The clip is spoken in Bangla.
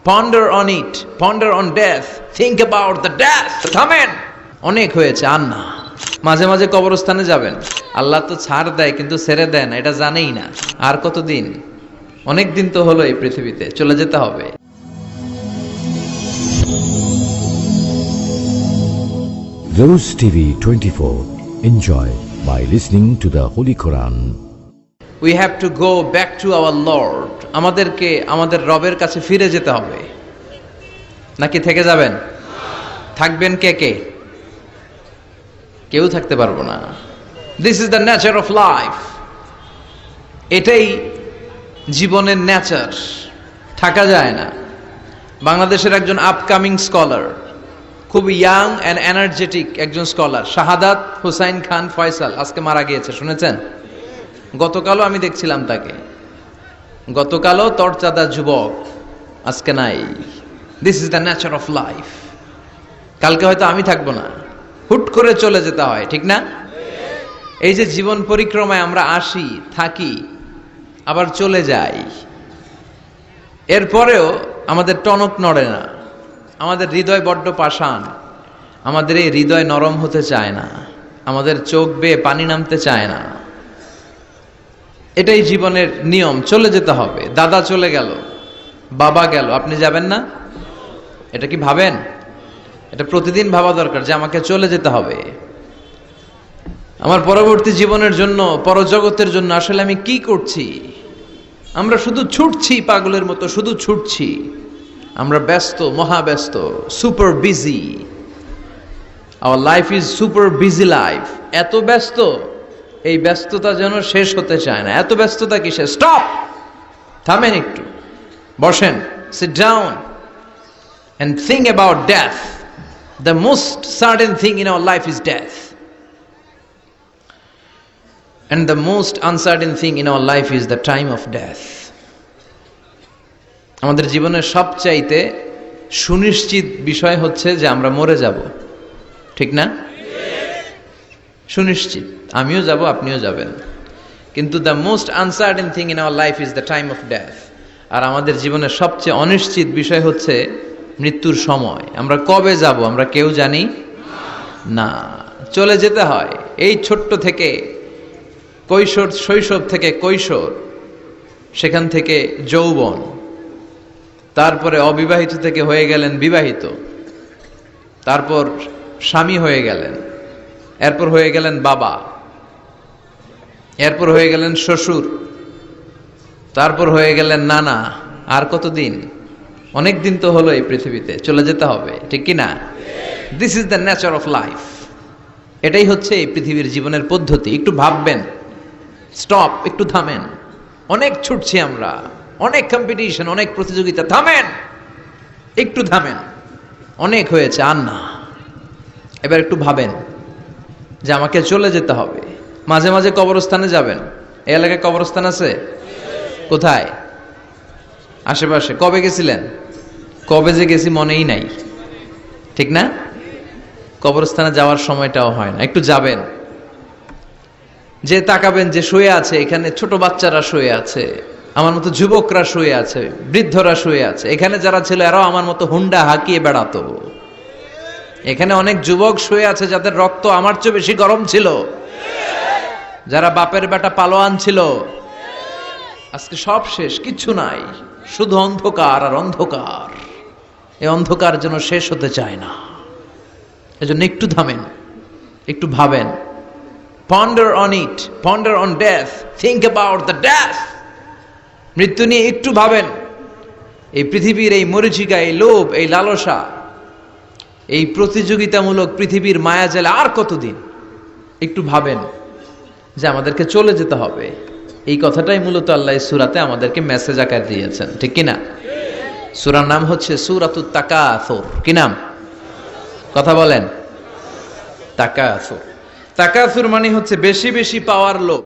Ponder on it, ponder on death, think about the death. থামেন, অনেক হয়েছে, আর না। মাঝে মাঝে কবরস্থানে যাবেন, আল্লাহ তো ছাড় দেয় কিন্তু ছেড়ে দেন, এটা জানেই না। আর কতদিন? অনেক দিন তো হলো এই পৃথিবীতে, চলে যেতে হবে। Rose TV 24. Enjoy by listening to the Holy Quran. We have to go back to our Lord. আমাদেরকে আমাদের রবের কাছে ফিরে যেতে হবে। নাকি থেকে যাবেন? থাকবেন কে কে? কেউ থাকতে পারবো না। This is the nature of life. এটাই জীবনের নেচার, থাকা যায় না। বাংলাদেশের একজন আপকামিং স্কলার, খুব ইয়াং অ্যান্ড এনার্জেটিক একজন স্কলার, শাহাদাত হুসাইন খান ফয়সাল, আজকে মারা গিয়েছে, শুনেছেন? গতকালও আমি দেখছিলাম তাকে, গতকালও তরচাদা যুবক, আজকে নাই। This is the nature of life. কালকে হয়তো আমি থাকবো না, হুট করে চলে যেতে হয়, ঠিক না? এই যে জীবন পরিক্রমায় আমরা আসি, থাকি, আবার চলে যাই, এরপরেও আমাদের টনক নড়ে না। আমাদের হৃদয় বড্ড পাষাণ, আমাদের এই হৃদয় নরম হতে চায় না, আমাদের চোখ বেয়ে পানি নামতে চায় না। এটাই জীবনের নিয়ম, চলে যেতে হবে। দাদা চলে গেল, বাবা গেল, আপনি যাবেন না? এটা কি ভাবেন? এটা প্রতিদিন ভাবা দরকার যে আমাকে চলে যেতে হবে। আমার পরবর্তী জীবনের জন্য, পরজগতের জন্য আসলে আমি কি করছি? আমরা শুধু ছুটছি, পাগলের মতো শুধু ছুটছি। আমরা ব্যস্ত, মহাব্যস্ত, super busy. Our life is super busy life. এত ব্যস্ত, এই ব্যস্ততা যেন শেষ হতে চায় না। এত ব্যস্ততা কিসে? স্টপ, থামেন একটু, বসেন, sit down and think about death. The most certain thing in our life is death, and the most uncertain thing in our life is the time of death. আমাদের জীবনের সবচাইতে সুনিশ্চিত বিষয় হচ্ছে যে আমরা মরে যাব, ঠিক না? সুনিশ্চিত, আমিও যাব, আপনিও যাবেন। কিন্তু the most uncertain thing in our life is the time of death. আর আমাদের জীবনের সবচেয়ে অনিশ্চিত বিষয় হচ্ছে মৃত্যুর সময়। আমরা কবে যাব আমরা কেউ জানি না। চলে যেতে হয়। এই ছোট্ট থেকে কৈশোর, শৈশব থেকে কৈশোর, সেখান থেকে যৌবন, তারপরে অবিবাহিত থেকে হয়ে গেলেন বিবাহিত, তারপর স্বামী হয়ে গেলেন, এরপর হয়ে গেলেন বাবা, এরপর হয়ে গেলেন শ্বশুর, তারপর হয়ে গেলেন নানা। আর কতদিন? অনেক দিন তো হলো এই পৃথিবীতে, চলে যেতে হবে, ঠিক কি না? This is the nature of life. এটাই হচ্ছে এই পৃথিবীর জীবনের পদ্ধতি। একটু ভাববেন, স্টপ, একটু থামেন। অনেক ছুটছি আমরা, অনেক কম্পিটিশন, অনেক প্রতিযোগিতা, থামেন, একটু থামেন। অনেক হয়েছে, আর না। এবার একটু ভাবেন যে আমাকে চলে যেতে হবে। মাঝে মাঝে কবরস্থানে যাবেন। এই এলাকায় কবরস্থান আছে? কোথায়? আশেপাশে। কবে গেছিলেন? কবে যে গেছি মনেই নাই, ঠিক না? কবরস্থানে যাওয়ার সময়টাও হয় না। একটু যাবেন, যে তাকাবেন যে শুয়ে আছে এখানে, ছোট বাচ্চারা শুয়ে আছে, আমার মতো যুবকরা শুয়ে আছে, বৃদ্ধরা শুয়ে আছে। এখানে যারা ছিল এরাও আমার মতো হুন্ডা হাঁকিয়ে বেড়াতো। এখানে অনেক যুবক শুয়ে আছে যাদের রক্ত আমার চেয়ে বেশি গরম ছিল, যারা বাপের বেটা পালোয়ান ছিল। আজকে সব শেষ, কিচ্ছু নাই, শুধু অন্ধকার আর অন্ধকার। এই অন্ধকার যেন শেষ হতে চায় না। এজন্য একটু থামেন, একটু ভাবেন। Ponder on it, ponder on death, think about the death. মৃত্যু নিয়ে একটু ভাবেন। এই পৃথিবীর এই মরীচিকা, এই লোভ, এই লালসা, এই প্রতিযোগিতামূলক পৃথিবীর মায়াজালে আর কতদিন? একটু ভাবেন যে আমাদেরকে চলে যেতে হবে। এই কথাটাই মূলত আল্লাহ সূরাতে আমাদেরকে মেসেজ আকারে দিয়েছেন, ঠিক কিনা? সূরার নাম হচ্ছে সূরাতুত তাকাসুর। কি নাম? কথা বলেন। তাকাসুর। তাকাসুর মানে হচ্ছে বেশি বেশি পাওয়ার লোভ।